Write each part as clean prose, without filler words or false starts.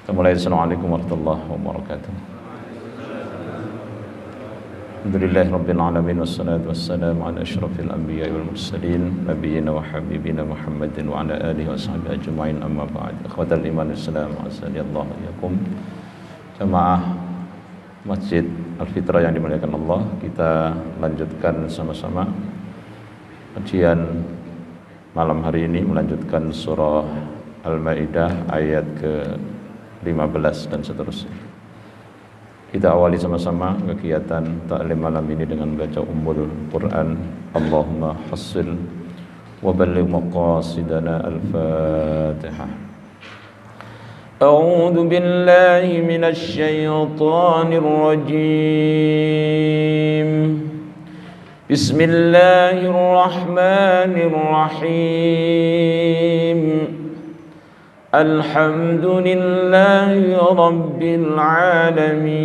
Assalamualaikum warahmatullahi wabarakatuh. Alhamdulillahi rabbil alamin wassalatu wassalamu ala asyrafil anbiya'i wal mursalin nabiyyina wa habibina Muhammadin wa ala alihi wa sahbihi ajma'in, amma ba'd. Ikhwatal iman assalamu alaikum iyyakum. Jamaah Masjid Al-Fitrah yang dimuliakan Allah, kita lanjutkan sama-sama kajian malam hari ini, melanjutkan surah Al-Maidah ayat ke-15 dan seterusnya. Kita awali sama-sama kegiatan ta'lim malam ini dengan baca Ummul Quran. Allahumma hassil wa balligh maqasidana. Al-Fatihah. A'udzu billahi minasy syaithanir rajim. Bismillahirrahmanirrahim. Alhamdulillahi rabbil alamin.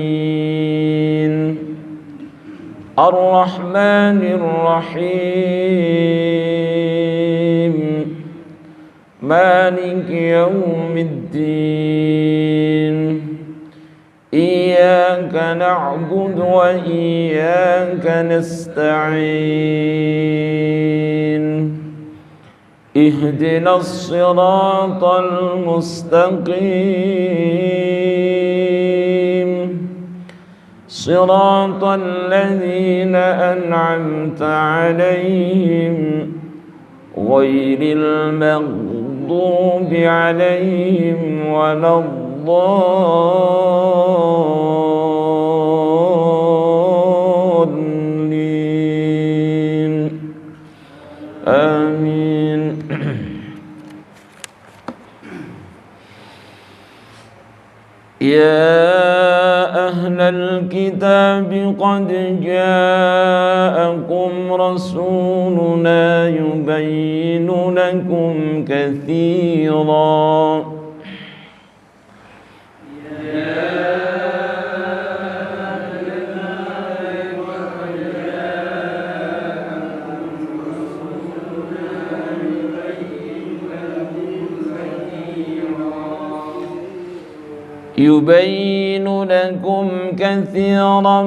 Ar-Rahmanir Rahim. Maliki yaumiddin. Iyyaka na'budu wa iyyaka nasta'in. Ihdinas siratal mustaqim. Siratal ladzina an'amta 'alaihim ghairil maghdubi 'alaihim waladdallin. Amin. Ya ahlal kitab qad ja'akum rasuluna yubayyinu lakum katsiran. يبين لكم كثيرا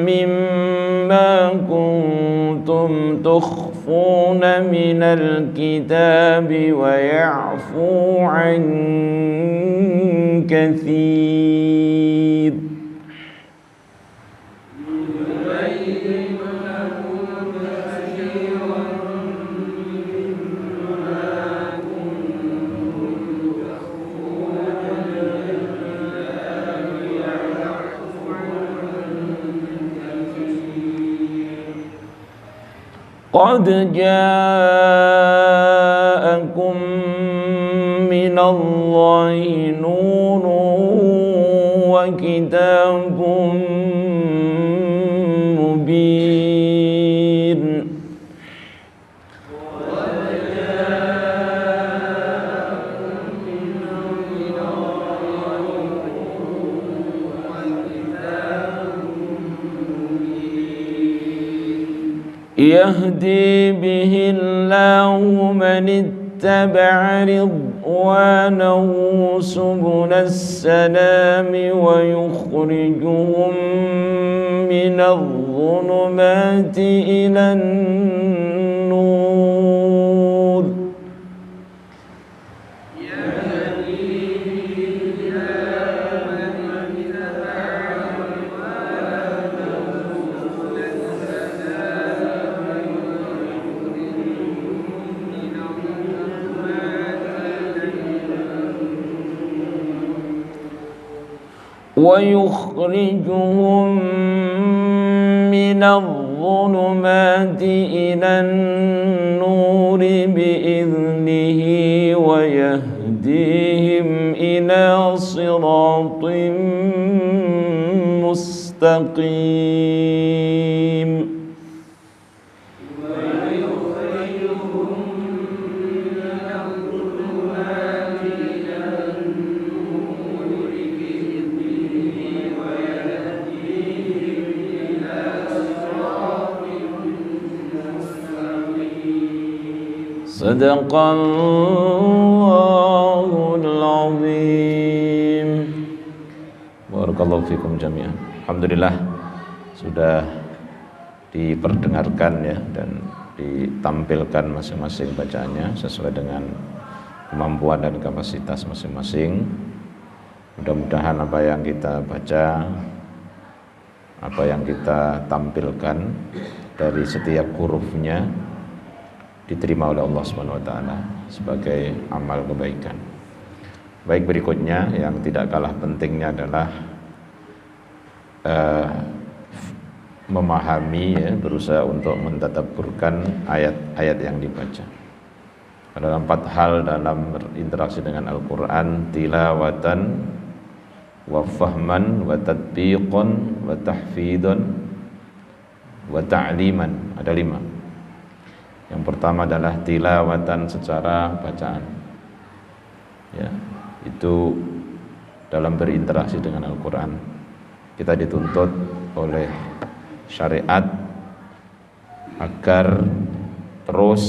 مما كنتم تخفون من الكتاب ويعفو عن كثير. قد جاءكم من الله نور وكتاب مبين. يهدي به الله من اتبع رضوانه سبل السلام ويخرجهم من الظلمات إلى النور. ويخرجهم من الظلمات إلى النور بإذنه ويهديهم إلى صراط مستقيم. Sadaqallahul azim. Bismillahirrahmanirrahim. Barakallahu fikum jami'an. Alhamdulillah sudah diperdengarkan ya dan ditampilkan masing-masing bacaannya sesuai dengan kemampuan dan kapasitas masing-masing. Mudah-mudahan apa yang kita baca, apa yang kita tampilkan dari setiap hurufnya diterima oleh Allah Subhanahu wa taala sebagai amal kebaikan. Baik, berikutnya yang tidak kalah pentingnya adalah memahami ya, berusaha untuk mentadabburkan ayat-ayat yang dibaca. Ada 4 hal dalam berinteraksi dengan Al-Quran: tilawatan, wa fahman, wa tadbiqan, wa tahfidhan, wa ta'liman. Ada 5. Yang pertama adalah tilawatan, secara bacaan ya, itu dalam berinteraksi dengan Al-Quran kita dituntut oleh syariat agar terus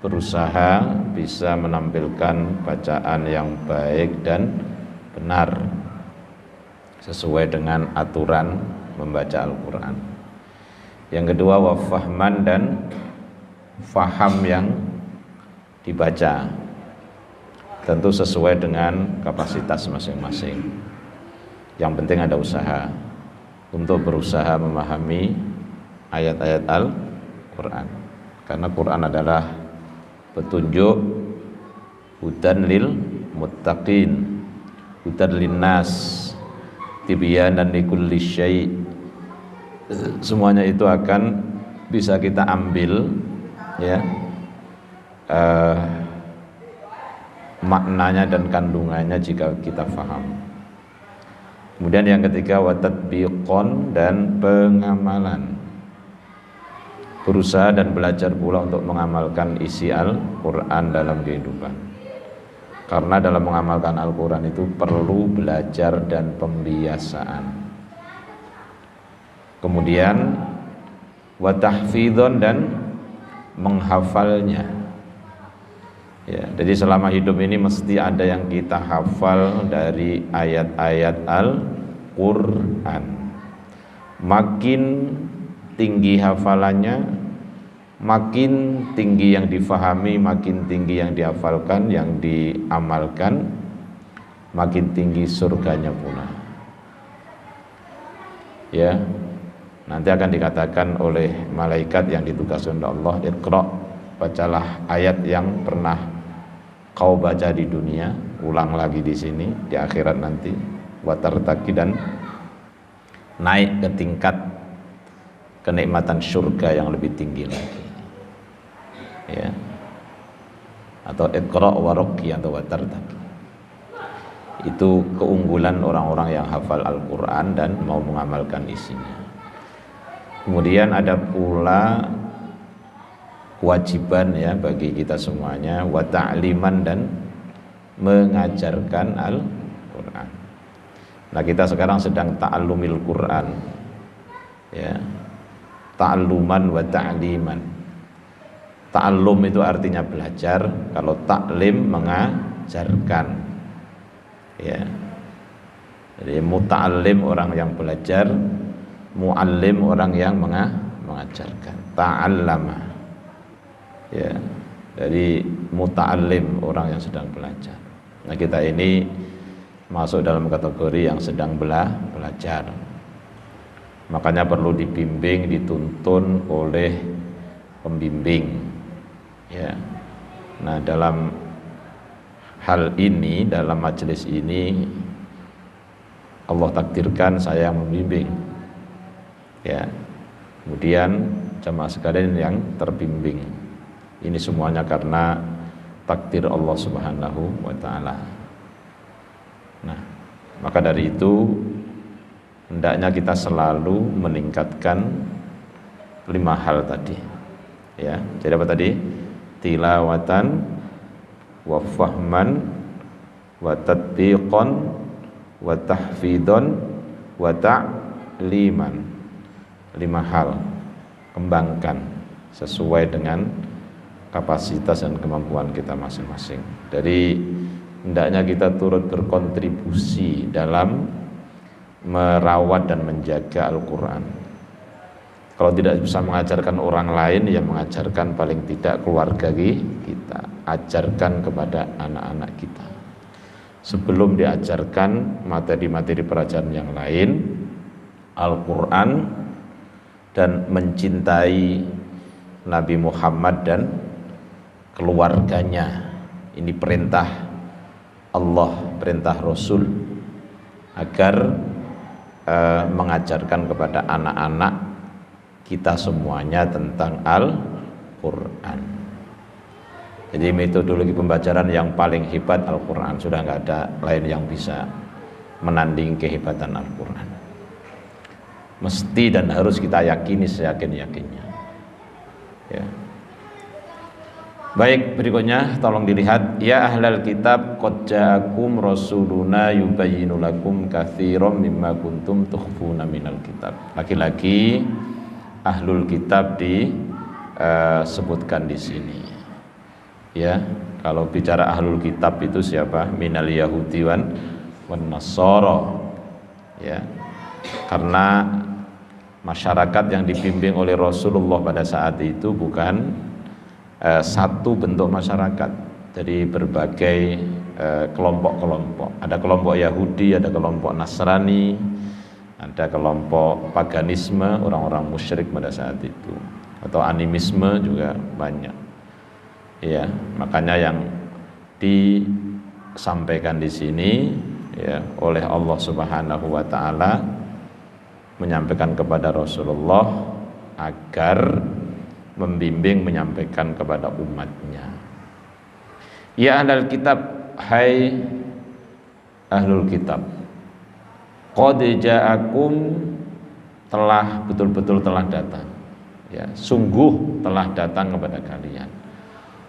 berusaha bisa menampilkan bacaan yang baik dan benar sesuai dengan aturan membaca Al-Quran. Yang kedua, wa fahman, dan faham yang dibaca tentu sesuai dengan kapasitas masing-masing. Yang penting ada usaha untuk berusaha memahami ayat-ayat Al-Quran, karena Quran adalah petunjuk, hudan lil muttaqin, hudan linnas, tibyanan likulli syai'. Semuanya itu akan bisa kita ambil ya, maknanya dan kandungannya jika kita faham. Kemudian yang ketiga, wa tatbiqon, dan pengamalan. Berusaha dan belajar pula untuk mengamalkan isi Al-Quran dalam kehidupan. Karena dalam mengamalkan Al-Quran itu perlu belajar dan pembiasaan. Kemudian wa tahfidhon, dan menghafalnya. Ya, jadi selama hidup ini mesti ada yang kita hafal dari ayat-ayat Al-Quran. Makin tinggi hafalannya, makin tinggi yang difahami, makin tinggi yang dihafalkan, yang diamalkan, makin tinggi surganya pula. Ya, nanti akan dikatakan oleh malaikat yang ditugaskan oleh Allah, Iqra, bacalah ayat yang pernah kau baca di dunia, ulang lagi di sini di akhirat nanti, watartaki, dan naik ke tingkat kenikmatan surga yang lebih tinggi lagi. Ya. Atau Iqra waraqi atau watartaki. Itu keunggulan orang-orang yang hafal Al-Quran dan mau mengamalkan isinya. Kemudian ada pula kewajiban ya bagi kita semuanya, wa ta'liman, dan mengajarkan Al-Quran. Nah, kita sekarang sedang ta'allumil Quran ya, ta'alluman wa ta'liman. Ta'allum itu artinya belajar, kalau ta'lim mengajarkan ya. Jadi muta'allim orang yang belajar, mu'allim orang yang mengajarkan. Ta'allama ya, dari muta'allim orang yang sedang belajar. Nah, kita ini masuk dalam kategori yang sedang belajar. Makanya perlu dibimbing, dituntun oleh pembimbing ya. Nah, dalam hal ini, dalam majelis ini Allah takdirkan saya yang membimbing ya. Kemudian jamaah sekalian yang terbimbing. Ini semuanya karena takdir Allah Subhanahu wa taala. Nah, maka dari itu hendaknya kita selalu meningkatkan 5 hal tadi. Ya, jadi apa tadi? Tilawatan, wa fahman, wa tatbiqan, wa tahfidhan, wa ta'liman. 5 hal. Kembangkan sesuai dengan kapasitas dan kemampuan kita masing-masing. Dari hendaknya kita turut berkontribusi dalam merawat dan menjaga Al-Quran. Kalau tidak bisa mengajarkan orang lain, ya mengajarkan paling tidak keluarga kita, ajarkan kepada anak-anak kita. Sebelum diajarkan materi-materi pelajaran yang lain, Al-Quran dan mencintai Nabi Muhammad dan keluarganya. Ini perintah Allah, perintah Rasul, agar mengajarkan kepada anak-anak kita semuanya tentang Al-Quran. Jadi metodologi pembelajaran yang paling hebat Al-Quran, sudah nggak ada lain yang bisa menanding kehebatan Al-Quran. Mesti dan harus kita yakini seyakin-yakinnya. Ya. Baik, berikutnya tolong dilihat, ya ahlal kitab qad ja'akum rasuluna yubayyinu lakum katsiran mimma kuntum tukhfuna minal kitab. Lagi-lagi ahlul kitab disebutkan di sini. Ya, kalau bicara ahlul kitab itu siapa? Minal yahudi wan nasara. Ya. Karena masyarakat yang dibimbing oleh Rasulullah pada saat itu bukan satu bentuk masyarakat, dari berbagai kelompok-kelompok. Ada kelompok Yahudi, ada kelompok Nasrani, ada kelompok paganisme, orang-orang musyrik pada saat itu, atau animisme juga banyak. Ya, makanya yang disampaikan di sini ya oleh Allah Subhanahu wa taala menyampaikan kepada Rasulullah agar membimbing, menyampaikan kepada umatnya. Ya ahlul kitab, hai ahlul kitab, qad ja'akum, telah betul-betul telah datang, ya sungguh telah datang kepada kalian,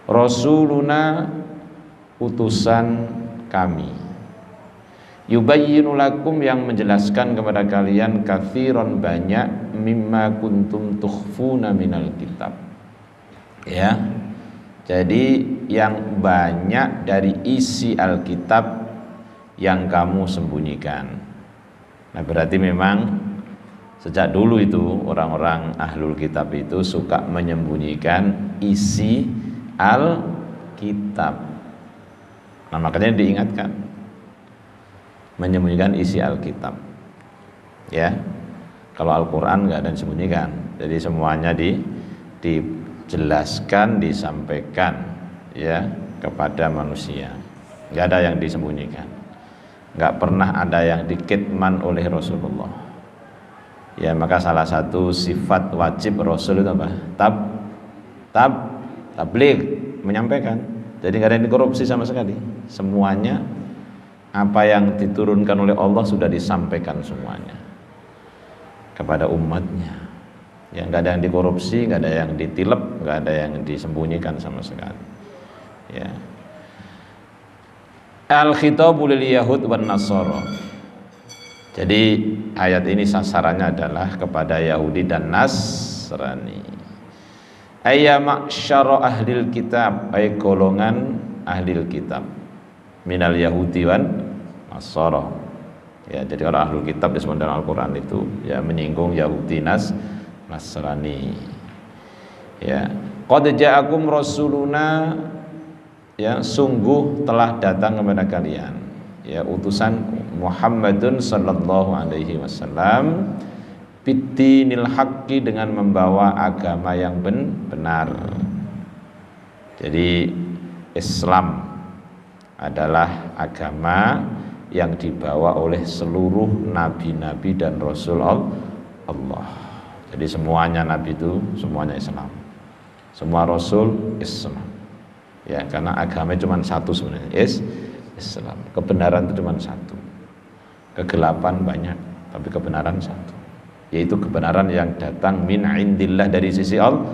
rasuluna, utusan kami, yubayyinu lakum, yang menjelaskan kepada kalian, katsiran, banyak, mimma kuntum tukhfuna minal kitab. Ya. Jadi yang banyak dari isi Alkitab yang kamu sembunyikan. Nah, berarti memang sejak dulu itu orang-orang ahlul kitab itu suka menyembunyikan isi Alkitab. Nah, makanya diingatkan menyembunyikan isi Alkitab. Ya. Kalau Al-Quran nggak ada yang disembunyikan. Jadi semuanya dijelaskan, disampaikan ya kepada manusia. Nggak ada yang disembunyikan. Nggak pernah ada yang dikitman oleh Rasulullah. Ya, maka salah satu sifat wajib Rasul itu apa? Tabligh, menyampaikan. Jadi nggak ada yang dikorupsi sama sekali. Semuanya apa yang diturunkan oleh Allah sudah disampaikan semuanya kepada umatnya. Ya, nggak ada yang dikorupsi, nggak ada yang ditilep, nggak ada yang disembunyikan sama sekali. Ya. Al-khitabu lil yahud wan nasara. Jadi ayat ini sasarannya adalah kepada Yahudi dan Nasrani. Ayya ma'syara ahlil kitab, ay golongan ahlil kitab, minal yahudi wan nasara. Ya, jadi orang ahlul kitab disebut dalam Al-Quran itu ya menyinggung Yahudi, Nasrani. Ya, qad ja'akum rasuluna, ya sungguh telah datang kepada kalian, ya utusan Muhammadun sallallahu alaihi wasallam, biddinil haqqi, dengan membawa agama yang benar. Jadi Islam adalah agama yang dibawa oleh seluruh nabi-nabi dan rasul Allah. Jadi semuanya nabi itu semuanya Islam, semua rasul Islam. Ya, karena agama cuma satu sebenarnya, Islam. Kebenaran itu cuma satu, kegelapan banyak, tapi kebenaran satu, yaitu kebenaran yang datang min indillah, dari sisi Allah.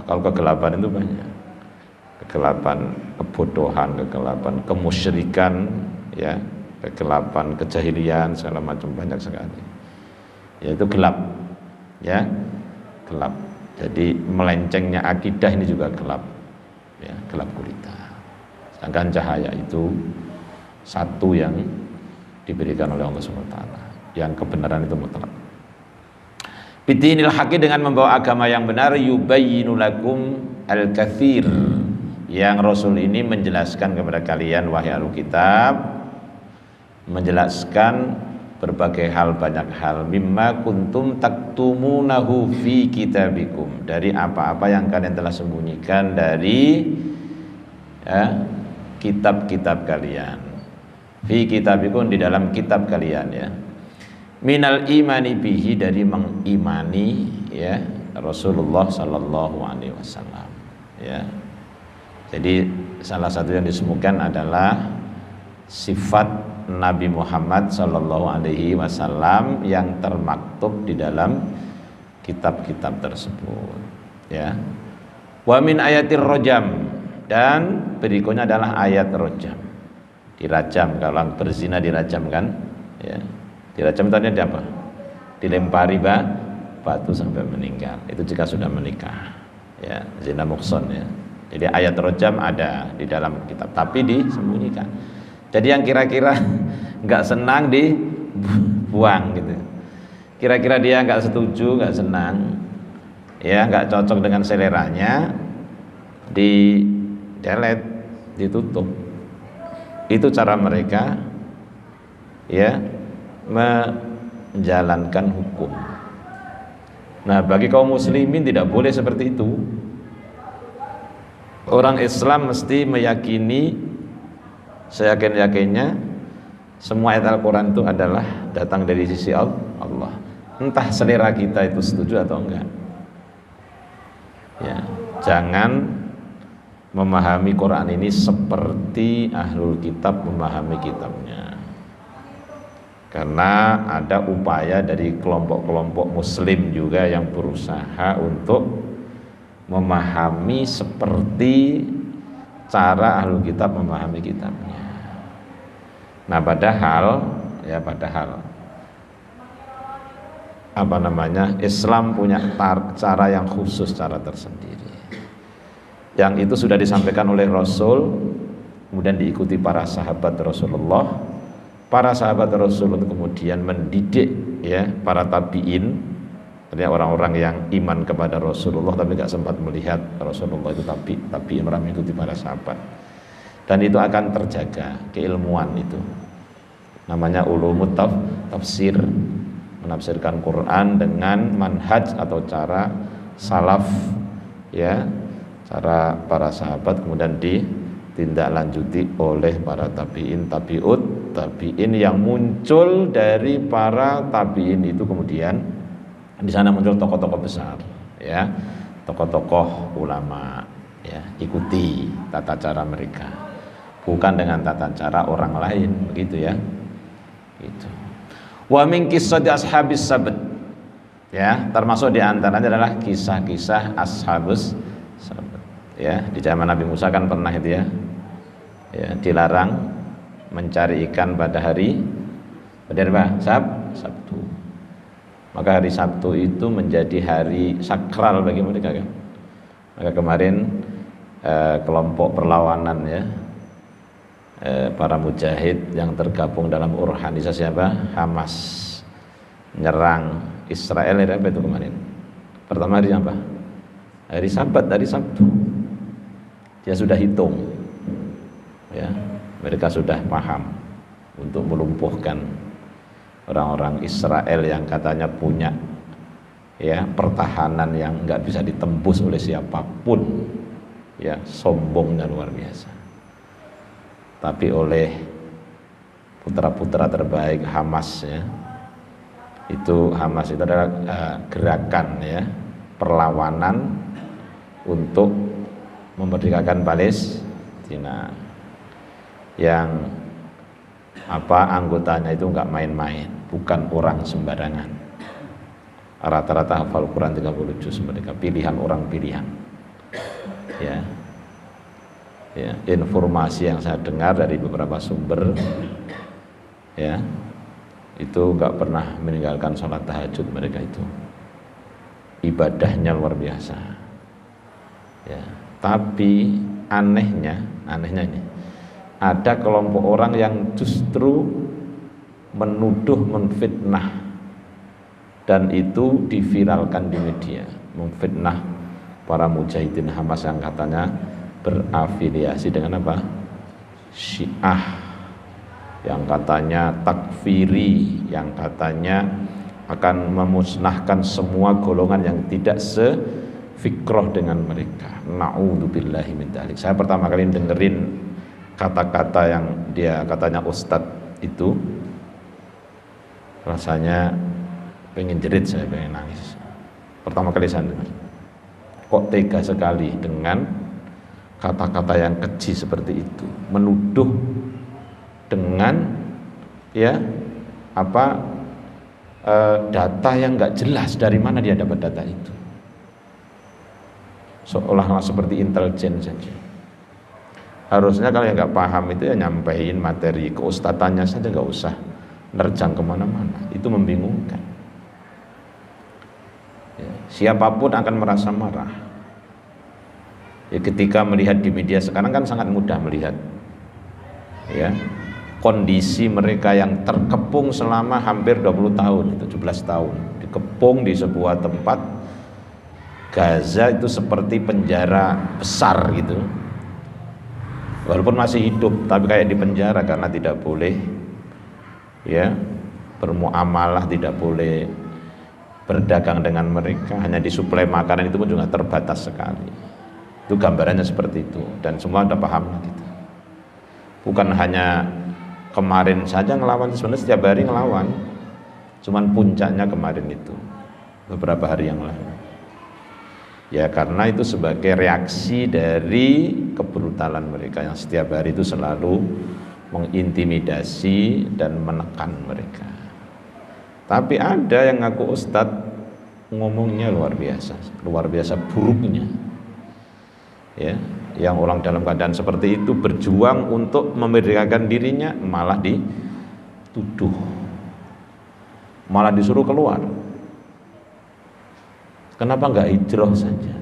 Kalau kegelapan itu banyak, kegelapan kebodohan, kegelapan kemusyrikan, ya, kegelapan kejahilian, segala macam, banyak sekali. Yaitu gelap, ya, gelap. Jadi melencengnya akidah ini juga gelap, ya, gelap gulita. Sedangkan cahaya itu satu yang diberikan oleh Allah Subhanahu wa taala, yang kebenaran itu mutlak. Bidinil haqqi, dengan membawa agama yang benar, yubayyinu lakum al-katsir, yang Rasul ini menjelaskan kepada kalian wahai ahlu kitab, menjelaskan berbagai hal, banyak hal, mimma kuntum taktumunahu fi kitabikum, dari apa-apa yang kalian telah sembunyikan dari kitab-kitab kalian, fi kitabikum, di dalam kitab kalian, ya, minal imani bihi, dari mengimani, ya, Rasulullah sallallahu alaihi wasallam, ya. Jadi salah satu yang disebutkan adalah sifat Nabi Muhammad sallallahu alaihi wasallam yang termaktub di dalam kitab-kitab tersebut, ya. Wa min ayatir rajam, dan berikutnya adalah ayat rajam, dirajam, kalau berzina dirajam kan, ya. Dirajam itu artinya apa? Dilempari batu sampai meninggal. Itu jika sudah menikah, ya, zina muhsan, ya. Jadi ayat rajam ada di dalam kitab, tapi disembunyikan. Jadi yang kira-kira nggak senang dibuang gitu. Kira-kira dia nggak setuju, nggak senang, ya, nggak cocok dengan seleranya, di delete, ditutup. Itu cara mereka, ya, menjalankan hukum. Nah, bagi kaum muslimin tidak boleh seperti itu. Orang Islam mesti meyakini, seyakin-yakinnya, semua ayat Al-Quran itu adalah datang dari sisi Allah. Entah selera kita itu setuju atau enggak, ya. Jangan memahami Quran ini seperti ahlul kitab memahami kitabnya, karena ada upaya dari kelompok-kelompok muslim juga yang berusaha untuk memahami seperti cara ahlul kitab memahami kitabnya. Nah, padahal Islam punya cara yang khusus, cara tersendiri, yang itu sudah disampaikan oleh Rasul, kemudian diikuti para sahabat Rasulullah. Para sahabat Rasul itu kemudian mendidik, ya, para tabi'in, artinya orang-orang yang iman kepada Rasulullah tapi gak sempat melihat Rasulullah, itu tabi'in, orang mengikuti para sahabat, dan itu akan terjaga keilmuan itu. Namanya ulumut tafsir, menafsirkan Quran dengan manhaj atau cara salaf, ya, cara para sahabat, kemudian ditindaklanjuti oleh para tabi'in, tabi'in yang muncul dari para tabi'in itu. Kemudian di sana muncul tokoh-tokoh besar, ya, tokoh-tokoh ulama, ya, ikuti tata cara mereka, bukan dengan tata cara orang lain, begitu, ya. Itu. Wa min qissati ashabis sabt, ya, termasuk di antaranya adalah kisah-kisah ashabus sabt, ya. Di zaman Nabi Musa kan pernah itu, ya, dilarang mencari ikan pada hari apa? Sabtu. Maka hari Sabtu itu menjadi hari sakral bagi mereka, kan. Maka kemarin kelompok perlawanan, ya, para mujahid yang tergabung dalam organisasi apa? Hamas, nyerang Israel, apa itu kemarin? Pertama hari apa? Hari Sabat, hari Sabtu. Dia sudah hitung, ya, mereka sudah paham untuk melumpuhkan orang-orang Israel yang katanya punya, ya, pertahanan yang nggak bisa ditembus oleh siapapun, ya, sombongnya luar biasa. Tapi oleh putra-putra terbaik Hamas, ya, itu Hamas itu adalah gerakan, ya, perlawanan untuk memerdekakan Palestina, yang anggotanya itu nggak main-main, bukan orang sembarangan. Rata-rata hafal Quran 30 juz mereka, pilihan orang pilihan, ya. Ya, informasi yang saya dengar dari beberapa sumber, ya, itu nggak pernah meninggalkan sholat tahajud mereka itu, ibadahnya luar biasa, ya. Tapi anehnya ini, ada kelompok orang yang justru menuduh, menfitnah, dan itu diviralkan di media, memfitnah para mujahidin Hamas yang katanya berafiliasi dengan apa? Syiah, yang katanya takfiri, yang katanya akan memusnahkan semua golongan yang tidak sefikroh dengan mereka. Na'udzubillahi min dzalik. Saya pertama kali dengerin kata-kata yang dia katanya ustadz itu, rasanya pengen jerit, saya pengen nangis. Pertama kali saya dengar, kok tega sekali dengan kata-kata yang keji seperti itu, menuduh dengan data yang nggak jelas. Dari mana dia dapat data itu, seolah-olah seperti intelijen saja. Harusnya kalau yang nggak paham itu ya nyampein materi keustatannya saja, nggak usah nerjang kemana-mana. Itu membingungkan ya, siapapun akan merasa marah ya, ketika melihat di media sekarang kan sangat mudah melihat ya kondisi mereka yang terkepung selama hampir 20 tahun, 17 tahun dikepung di sebuah tempat. Gaza itu seperti penjara besar gitu, walaupun masih hidup tapi kayak di penjara, karena tidak boleh ya bermuamalah, tidak boleh berdagang dengan mereka, hanya disuplai makanan, itu pun juga terbatas sekali. Itu gambarannya seperti itu, dan semua udah paham gitu. Bukan hanya kemarin saja ngelawan, sebenarnya setiap hari ngelawan, cuman puncaknya kemarin itu beberapa hari yang lalu ya, karena itu sebagai reaksi dari kebrutalan mereka yang setiap hari itu selalu mengintimidasi dan menekan mereka. Tapi ada yang ngaku ustadz, ngomongnya luar biasa buruknya ya, yang orang dalam keadaan seperti itu berjuang untuk memerdekakan dirinya malah dituduh, malah disuruh keluar. Kenapa nggak hijrah saja?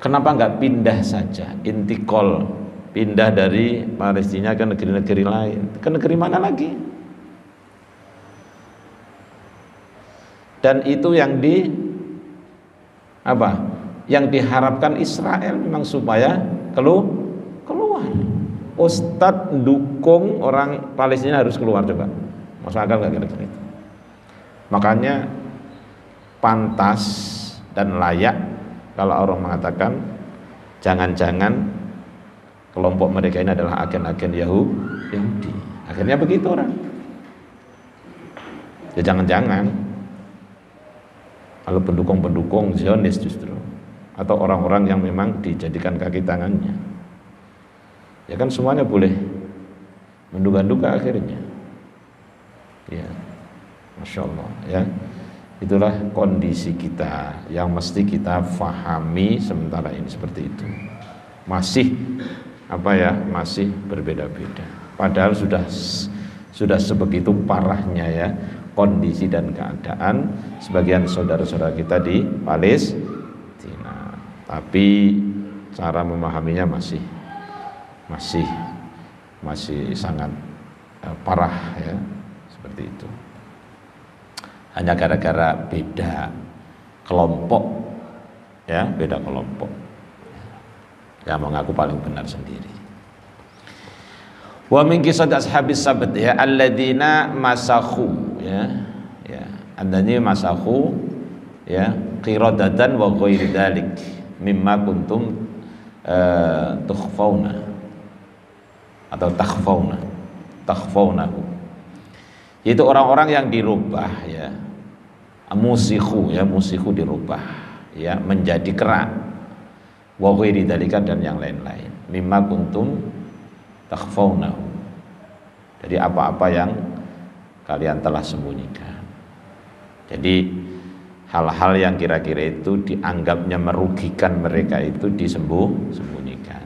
Kenapa nggak pindah saja, intikal, pindah dari Palestina ke negeri-negeri lain? Ke negeri mana lagi? Dan itu yang yang diharapkan Israel memang supaya keluar. Ustadz dukung orang Palestina harus keluar, coba masuk akal nggak kira-kira itu? Makanya pantas dan layak kalau orang mengatakan jangan-jangan kelompok mereka ini adalah agen-agen Yahudi. Akhirnya begitu orang. Ya jangan-jangan kalau pendukung-pendukung Zionis justru, atau orang-orang yang memang dijadikan kaki tangannya. Ya kan semuanya boleh menduga-duga akhirnya. Ya, Masya Allah ya. Itulah kondisi kita yang mesti kita fahami sementara ini seperti itu. Masih masih berbeda-beda. Padahal sudah sebegitu parahnya ya kondisi dan keadaan sebagian saudara-saudara kita di Palestina. Tapi cara memahaminya masih sangat parah ya, seperti itu. Hanya gara-gara beda kelompok ya, beda kelompok yang mengaku paling benar sendiri. Wa min qisat ashabis sabt ya alladzina masakhu ya andani masakhu ya qiradatan wa ghairi dzalik mimma kuntum tukhfauna atau takhfaunahu, itu orang-orang yang dirubah ya, musikhu dirubah ya menjadi kera, wa ghairi dzalika dan yang lain-lain, mimma kuntum takhfaunahu, jadi apa-apa yang kalian telah sembunyikan. Jadi hal-hal yang kira-kira itu dianggapnya merugikan mereka itu disembunyikan.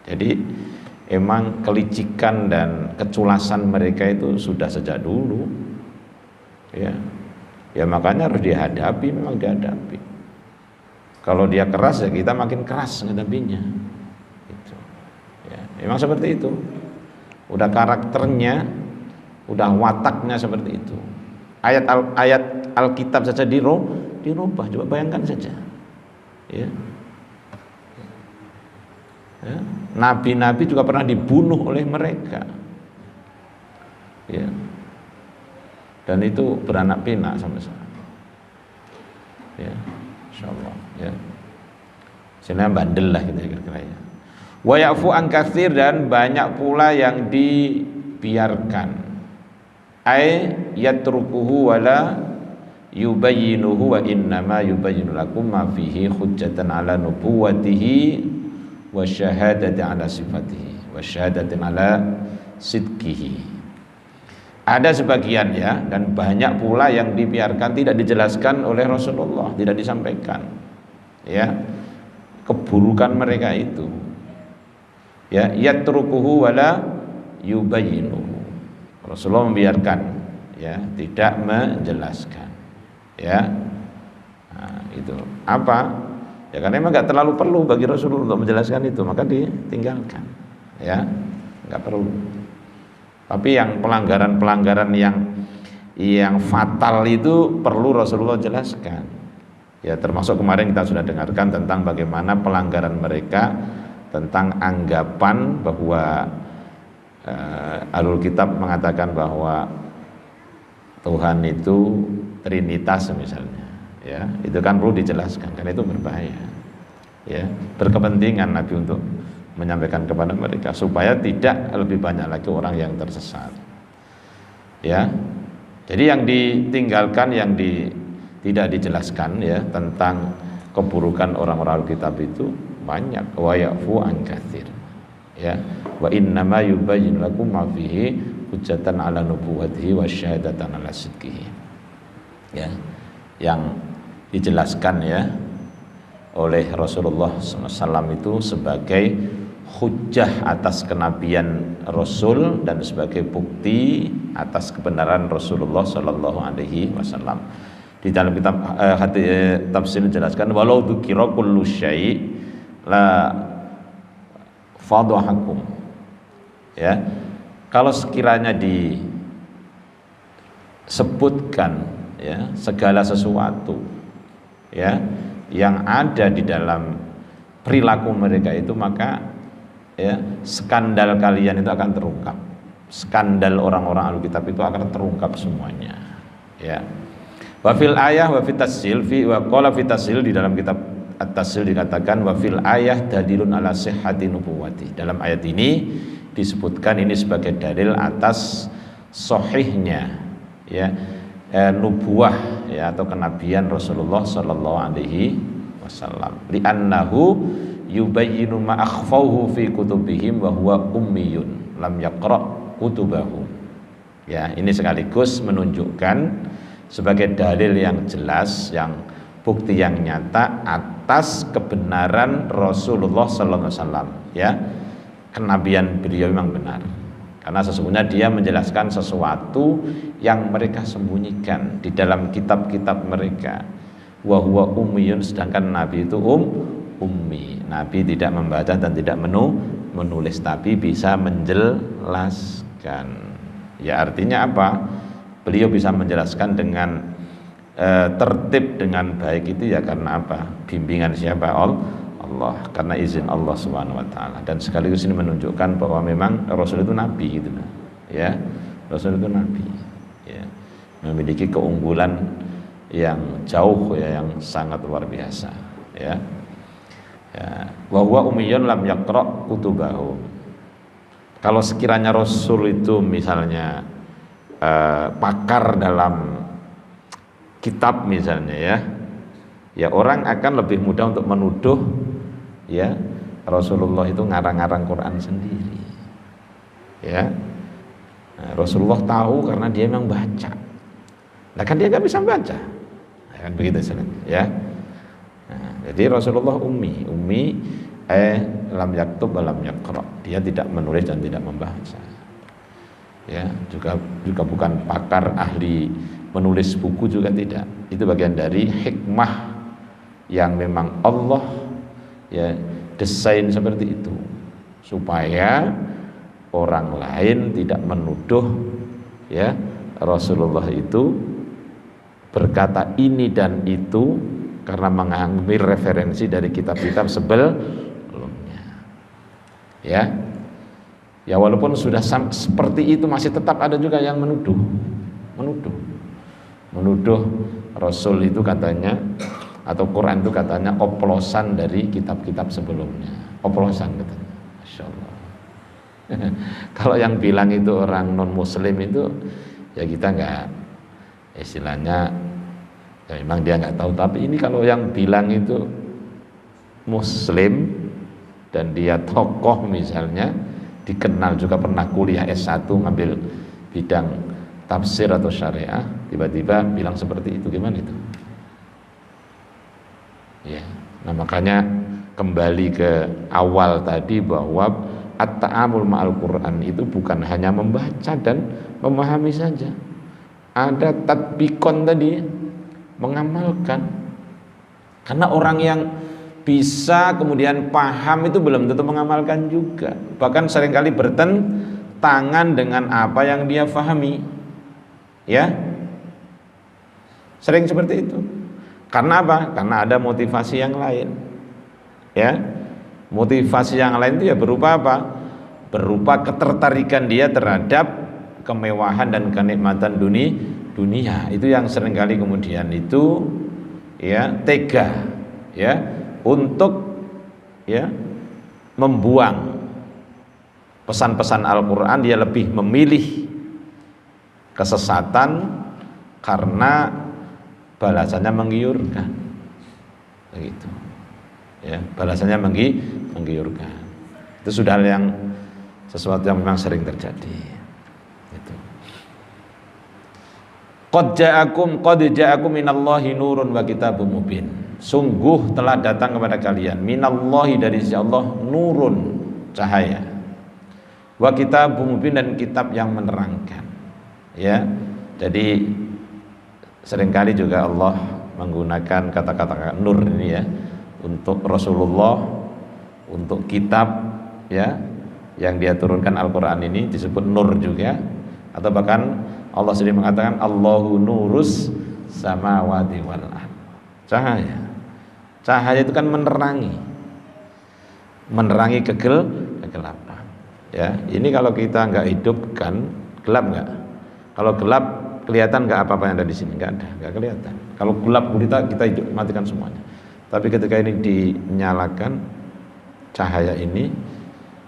Jadi emang kelicikan dan keculasan mereka itu sudah sejak dulu ya makanya harus dihadapi, memang dihadapi. Kalau dia keras ya kita makin keras menghadapinya gitu. Ya. Memang seperti itu. Udah karakternya, udah wataknya seperti itu. Ayat Alkitab saja dirubah. Coba bayangkan saja. Ya. Ya. Nabi-nabi juga pernah dibunuh oleh mereka. Ya. Dan itu beranak pinak sampai sekarang. Ya, insyaallah. Ya. Sebenarnya bandel lah gitu kira-kira ya. Wa ya'fu an katsir, dan banyak pula yang dibiarkan. Ai yatrukuhu wala yubayyinuhu wa innama yubayyinu lakum ma fihi hujjatan ala nubuwwatihi wa syahadati ala sifatihi wa syahadatin ala sidqihi. Ada sebagian ya, dan banyak pula yang dibiarkan, tidak dijelaskan oleh Rasulullah, tidak disampaikan ya keburukan mereka itu. Ya, yatrukuhu wala yubayyinuhu. Rasulullah membiarkan, ya, tidak menjelaskan. Ya, nah, itu apa? Ya karena memang nggak terlalu perlu bagi Rasulullah untuk menjelaskan itu, maka ditinggalkan. Ya, nggak perlu. Tapi yang pelanggaran-pelanggaran yang fatal itu perlu Rasulullah jelaskan. Ya, termasuk kemarin kita sudah dengarkan tentang bagaimana pelanggaran mereka tentang anggapan bahwa Ahlul Kitab mengatakan bahwa Tuhan itu Trinitas misalnya. Ya, itu kan perlu dijelaskan karena itu berbahaya. Ya, berkepentingan Nabi untuk menyampaikan kepada mereka supaya tidak lebih banyak lagi orang yang tersesat. Ya, jadi yang ditinggalkan, yang tidak dijelaskan ya tentang keburukan orang-orang Alkitab itu banyak. Wa ya'fu an katsir. Ya, wa innama yubayyinu lakum ma fihi hujjatan ala nubuwwatihi wa syahadatan ala sidqihi. Ya, yang dijelaskan ya oleh Rasulullah SAW itu sebagai hujjah atas kenabian Rasul dan sebagai bukti atas kebenaran Rasulullah Sallallahu Alaihi Wasallam. Di dalam kitab tafsir dijelaskan walau dzukira kullu syai' la fadhahakum. Ya, kalau sekiranya disebutkan ya segala sesuatu ya yang ada di dalam perilaku mereka itu, maka ya skandal kalian itu akan terungkap. Skandal orang-orang Alkitab itu akan terungkap semuanya. Ya. Wa fil ayah wa fit tasil fi wa qala fit tasil, di dalam kitab At-Tasil dikatakan wa fil ayah dalilun ala sihhati nubuwati. Dalam ayat ini disebutkan ini sebagai dalil atas sahihnya ya nubuwah ya atau kenabian Rasulullah sallallahu alaihi wasallam. Li'annahu yubayyinu ma akhfawhu fi kutubihim wa huwa ummiyun lam yaqra kutubahum. Ya, ini sekaligus menunjukkan sebagai dalil yang jelas, yang bukti yang nyata atas kebenaran Rasulullah sallallahu alaihi wasallam ya. Kenabian beliau memang benar. Karena sesungguhnya dia menjelaskan sesuatu yang mereka sembunyikan di dalam kitab-kitab mereka. Wa huwa ummiyun, sedangkan Nabi itu ummi. Nabi tidak membaca dan tidak menulis, tapi bisa menjelaskan. Ya, artinya apa? Beliau bisa menjelaskan dengan tertib, dengan baik itu ya karena apa? Bimbingan siapa? Allah, karena izin Allah Subhanahu wa taala. Dan sekaligus ini menunjukkan bahwa memang Rasul itu nabi gitu. Ya. Rasul itu nabi. Ya. Memiliki keunggulan yang jauh ya, yang sangat luar biasa, ya. Ya, wa huwa ummiyun lam yaqra kutubahu. Kalau sekiranya Rasul itu misalnya pakar dalam kitab misalnya ya orang akan lebih mudah untuk menuduh ya Rasulullah itu ngarang-ngarang Quran sendiri. Ya. Nah, Rasulullah tahu karena dia memang baca. Nah, kan dia nggak bisa baca. Nah, kan begitu ya. Nah, jadi Rasulullah ummi lam yaktub wa lam yaqra. Dia tidak menulis dan tidak membaca. Ya, juga bukan pakar ahli menulis buku juga tidak. Itu bagian dari hikmah yang memang Allah ya desain seperti itu supaya orang lain tidak menuduh ya Rasulullah itu berkata ini dan itu karena mengambil referensi dari kitab-kitab sebelumnya. Ya walaupun sudah seperti itu masih tetap ada juga yang menuduh Rasul itu katanya atau Quran itu katanya oplosan dari kitab-kitab sebelumnya. Oplosan katanya. Masya Allah. Kalau yang bilang itu orang non muslim itu ya kita nggak, istilahnya ya memang dia nggak tahu. Tapi ini kalau yang bilang itu muslim dan dia tokoh misalnya, dikenal juga pernah kuliah S1 ngambil bidang tafsir atau syariah, tiba-tiba bilang seperti itu, gimana itu? Ya, nah makanya kembali ke awal tadi bahwa at-ta'amul ma'al Quran itu bukan hanya membaca dan memahami saja, ada tatbikon tadi, mengamalkan. Karena orang yang bisa kemudian paham itu belum tentu mengamalkan juga, bahkan seringkali bertentangan dengan apa yang dia pahami. Ya, sering seperti itu. Karena apa? Karena ada motivasi yang lain. Ya, motivasi yang lain itu ya berupa apa? Berupa ketertarikan dia terhadap kemewahan dan kenikmatan dunia. Itu yang seringkali kemudian itu ya tega ya untuk ya membuang pesan-pesan Al-Quran. Dia lebih memilih kesesatan karena balasannya menggiurkan, begitu ya, balasannya menggiurkan. Itu sudah yang sesuatu yang memang sering terjadi. Itu qad ja'akum minallahi nurun wa kitabun mubin. Sungguh telah datang kepada kalian minallahi, dari sisi Allah, nurun, cahaya, wa kitabun mubin, dan kitab yang menerangkan. Ya, jadi seringkali juga Allah menggunakan kata-kata nur ini ya untuk Rasulullah, untuk kitab ya yang dia turunkan Al-Quran ini disebut nur juga, atau bahkan Allah sendiri mengatakan Allahu nurus samawati wal ard. Cahaya itu kan menerangi kegelapan. Ya, ini kalau kita nggak hidupkan, gelap nggak? Kalau gelap kelihatan nggak apa-apa yang ada di sini? Nggak kelihatan. Kalau gelap kita hidup, matikan semuanya. Tapi ketika ini dinyalakan cahaya ini,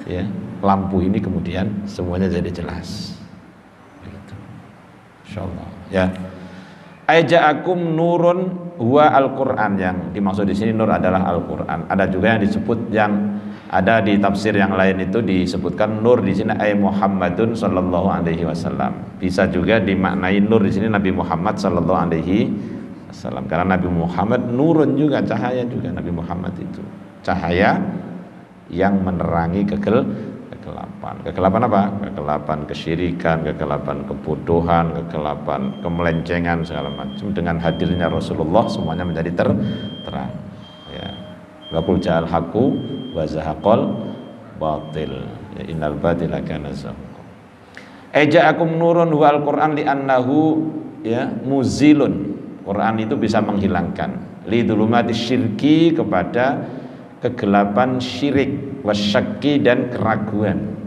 ya, lampu ini, kemudian semuanya jadi jelas. Begitu. Insyaallah. Ya. Aja'akum nurun huwa Al-Quran, yang dimaksud di sini nur adalah Al-Quran. Ada juga yang disebut, yang ada di tafsir yang lain itu disebutkan nur di sini ay Muhammadun sallallahu alaihi wasallam. Bisa juga dimaknai nur di sini Nabi Muhammad sallallahu alaihi wasallam, karena Nabi Muhammad nurun juga, cahaya juga. Nabi Muhammad itu cahaya yang menerangi kegelapan. Kegelapan apa? Kegelapan kesyirikan, kegelapan kebodohan, kegelapan kemelencengan, segala macam. Dengan hadirnya Rasulullah semuanya menjadi terang. Ya. Waqul ja'al haqqu wa zahaqal batil. Ya, innal batila kana zahuqa. Ja'akum nurun huwa al-Qur'an li'annahu ya muzilun. Quran itu bisa menghilangkan li dhulumati syirki, kepada kegelapan syirik, wasyakki, dan keraguan.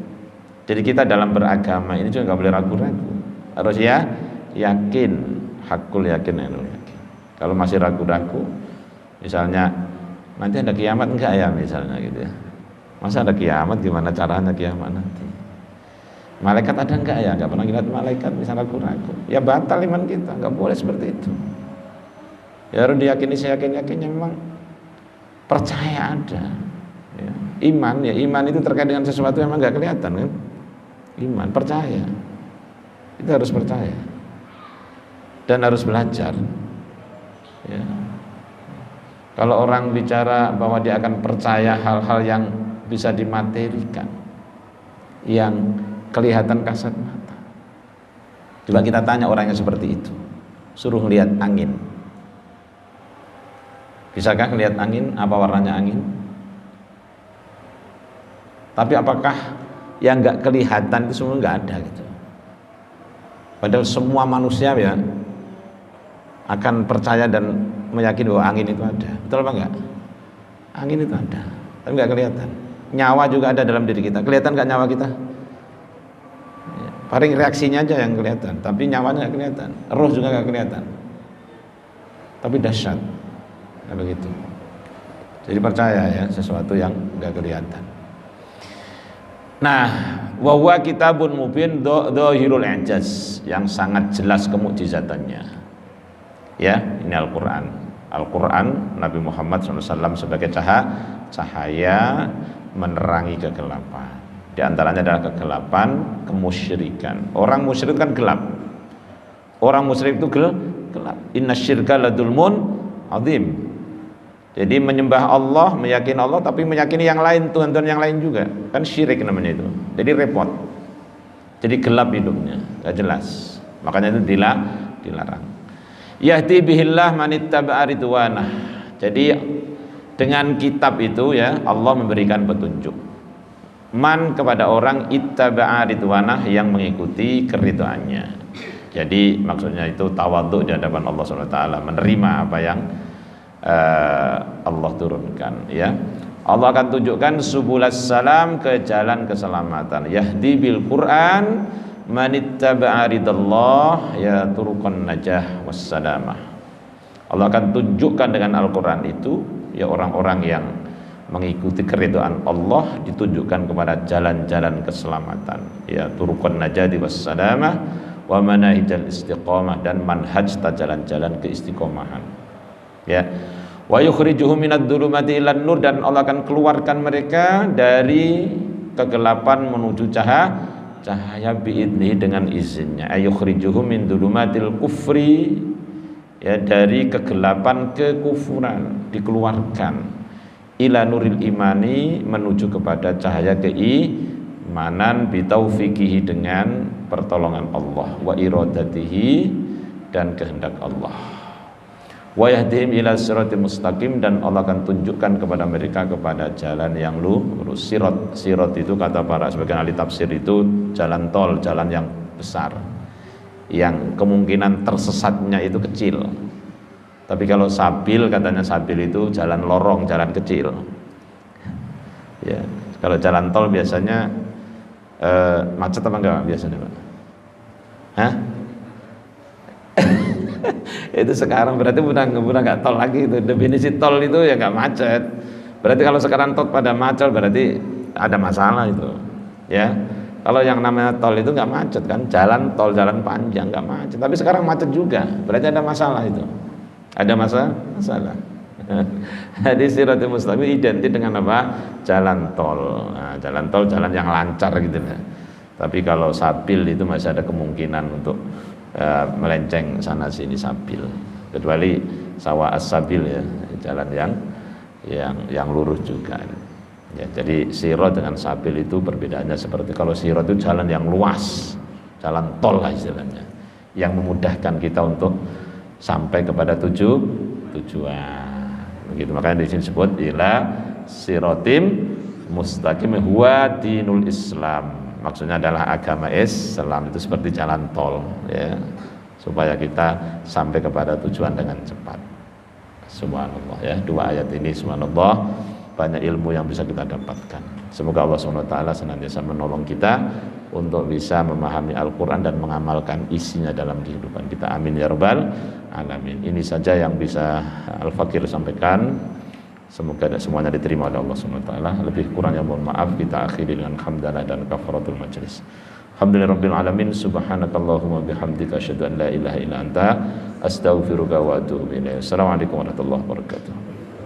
Jadi kita dalam beragama ini juga nggak boleh ragu-ragu, harus ya yakin, hakul yakin, ainul yakin. Kalau masih ragu-ragu, misalnya nanti ada kiamat enggak ya, misalnya gitu ya. Masa ada kiamat, gimana caranya kiamat nanti? Malaikat ada enggak ya? Nggak pernah lihat malaikat, bisa ragu-ragu. Ya batal iman kita, nggak boleh seperti itu. Ya harus diyakini, seyakin-yakinnya memang percaya ada. Ya. Iman itu terkait dengan sesuatu yang memang nggak kelihatan kan? Iman, percaya. Itu harus percaya dan harus belajar. Ya. Kalau orang bicara bahwa dia akan percaya hal-hal yang bisa dimaterikan, yang kelihatan kasat mata, coba kita tanya orang yang seperti itu, suruh lihat angin, bisakah melihat angin? Apa warnanya angin? Tapi apakah yang nggak kelihatan itu semua nggak ada gitu? Padahal semua manusia ya akan percaya dan meyakini bahwa angin itu ada. Betul apa enggak? Angin itu ada, tapi nggak kelihatan. Nyawa juga ada dalam diri kita. Kelihatan nggak nyawa kita? Paling reaksinya aja yang kelihatan, tapi nyawanya nggak kelihatan. Roh juga nggak kelihatan. Tapi dahsyat, nah, begitu. Jadi percaya ya sesuatu yang nggak kelihatan. Nah, wa huwa kitabun mubin dzahirul i'jaz, yang sangat jelas kemukjizatannya. Ya, ini Al-Qur'an. Al-Qur'an Nabi Muhammad SAW sebagai cahaya menerangi kegelapan. Di antaranya adalah kegelapan kemusyrikan. Orang musyrik kan gelap. Orang musyrik itu gelap. Innasyirka ladulmun azim. Jadi menyembah Allah, meyakini Allah, tapi meyakini yang lain, Tuhan-Tuhan yang lain juga, kan syirik namanya itu. Jadi repot. Jadi gelap hidupnya, gak jelas. Makanya itu dilarang. Yahdi bihillah manittaba'a ridwanah. Jadi dengan kitab itu ya Allah memberikan petunjuk. Man kepada orang ittaba'a ridwanah, yang mengikuti keridhaannya. Jadi maksudnya itu tawadhu di hadapan Allah SWT, menerima apa yang Allah turunkan ya. Allah akan tunjukkan subulas salam, ke jalan keselamatan. Yahdi bil Quran manittaba'a ridallah ya turuqan najah wassalamah. Allah akan tunjukkan dengan Al-Quran itu ya orang-orang yang mengikuti keridhaan Allah ditunjukkan kepada jalan-jalan keselamatan ya turuqan najati wassalamah wa manahijal istiqamah, dan manhaj jalan-jalan keistiqomahan ya. Wa yukhrijuhum minadh dhulumati ilan nur, dan Allah akan keluarkan mereka dari kegelapan menuju cahaya biidnihi, dengan izinnya. Ayukhrijuhum min dhulumatil kufri, ya dari kegelapan kekufuran dikeluarkan, ila nuril imani, menuju kepada cahaya keimanan, bitaufiqihi, dengan pertolongan Allah, wa iradatihi, dan kehendak Allah. Wa yahdihim ila siratal mustaqim, dan Allah akan tunjukkan kepada mereka kepada jalan yang lurus. Sirat itu kata para sebagian ahli tafsir itu jalan tol, jalan yang besar, yang kemungkinan tersesatnya itu kecil. Tapi kalau sabil, katanya sabil itu jalan lorong, jalan kecil. Ya, kalau jalan tol biasanya macet apa enggak biasanya, Pak? Hah? Itu sekarang berarti udah nggak tol lagi itu. Definisi tol itu ya nggak macet. Berarti kalau sekarang tol pada macet berarti ada masalah itu ya. Kalau yang namanya tol itu nggak macet kan, jalan tol, jalan panjang nggak macet. Tapi sekarang macet juga, berarti ada masalah itu. Ada masalah. Jadi siratal mustaqim identik dengan apa? Jalan tol. Nah, jalan tol jalan yang lancar gitu ya. Tapi kalau sabil itu masih ada kemungkinan untuk melenceng sana sini sabil, kecuali sawa as-sabil ya, jalan yang lurus juga ya. Jadi sirat dengan sabil itu perbedaannya seperti, kalau sirat itu jalan yang luas, jalan tol lah istilahnya, yang memudahkan kita untuk sampai kepada tujuan begitu. Makanya di sini disebut ila siratim mustaqim huwa dinul Islam. Maksudnya adalah agama Islam itu seperti jalan tol ya, supaya kita sampai kepada tujuan dengan cepat. Subhanallah ya, dua ayat ini subhanallah banyak ilmu yang bisa kita dapatkan. Semoga Allah SWT senantiasa menolong kita untuk bisa memahami Al-Quran dan mengamalkan isinya dalam kehidupan kita. Amin ya rabbal alamin. Ini saja yang bisa Al-Fakir sampaikan. Semoga semuanya diterima oleh Allah SWT. Lebih kurangnya mohon maaf. Kita akhiri dengan hamdalah dan kafaratul majlis. Alhamdulillahirabbil alamin. Subhanakallahumma bihamdika asyhadu an la ilaha illa anta astaghfiruka wa atubu ilaik. Assalamualaikum warahmatullahi wabarakatuh.